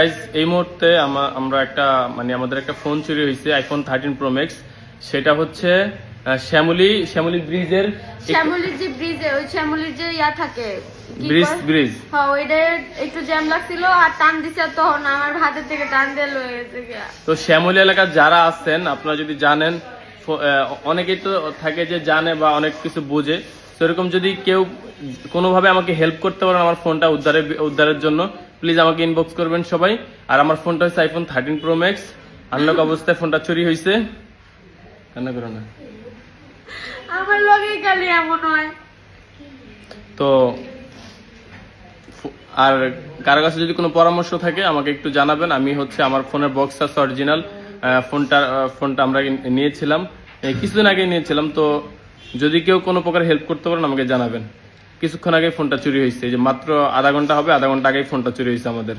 Guys এই মুহূর্তে আমরা একটা আমাদের একটা ফোন চুরি হয়েছে, আইফোন 13 প্রো ম্যাক্স। সেটা হচ্ছে শ্যামলী ব্রিজের, শ্যামলীর যে ব্রিজে, ওই শ্যামলীর যে ইয়া থাকে ব্রিজ হ্যাঁ, ওইটা একটু জ্যাম লাগছিল আর টান দিছে, তখন আমার হাতের থেকে টান দিয়ে লয়ে গেছে গিয়া। তো শ্যামলী এলাকার যারা আছেন আপনারা যদি জানেন, অনেকেই তো থাকে যে জানে বা অনেক কিছু বুঝে, সেরকম যদি কেউ কোনোভাবে আমাকে হেল্প করতে পারেন আমার ফোনটা উদ্ধারের জন্য, প্লিজ আমাকে ইনবক্স করবেন সবাই। আর আমার ফোনটা হচ্ছে আইফোন 13 প্রো ম্যাক্স। আনলক অবস্থায় ফোনটা চুরি হয়েছে। কান্না করো না, আমার লগেই খালি এমন হয়। তো আর কারো কাছে যদি কোনো পরামর্শ থাকে আমাকে একটু জানাবেন। আমি হচ্ছে আমার ফোনের বক্স আছে অরিজিনাল, ফোনটা আমরা নিয়েছিলাম কিছুদিন আগে নিয়েছিলাম। তো যদি কেউ কোনো প্রকার হেল্প করতে পারেন আমাকে জানাবেন। কিছুক্ষণ আগে ফোনটা চুরি হয়েছে, যে মাত্র আধা ঘন্টা হবে, আধা ঘন্টা আগেই ফোনটা চুরি হয়েছে আমাদের।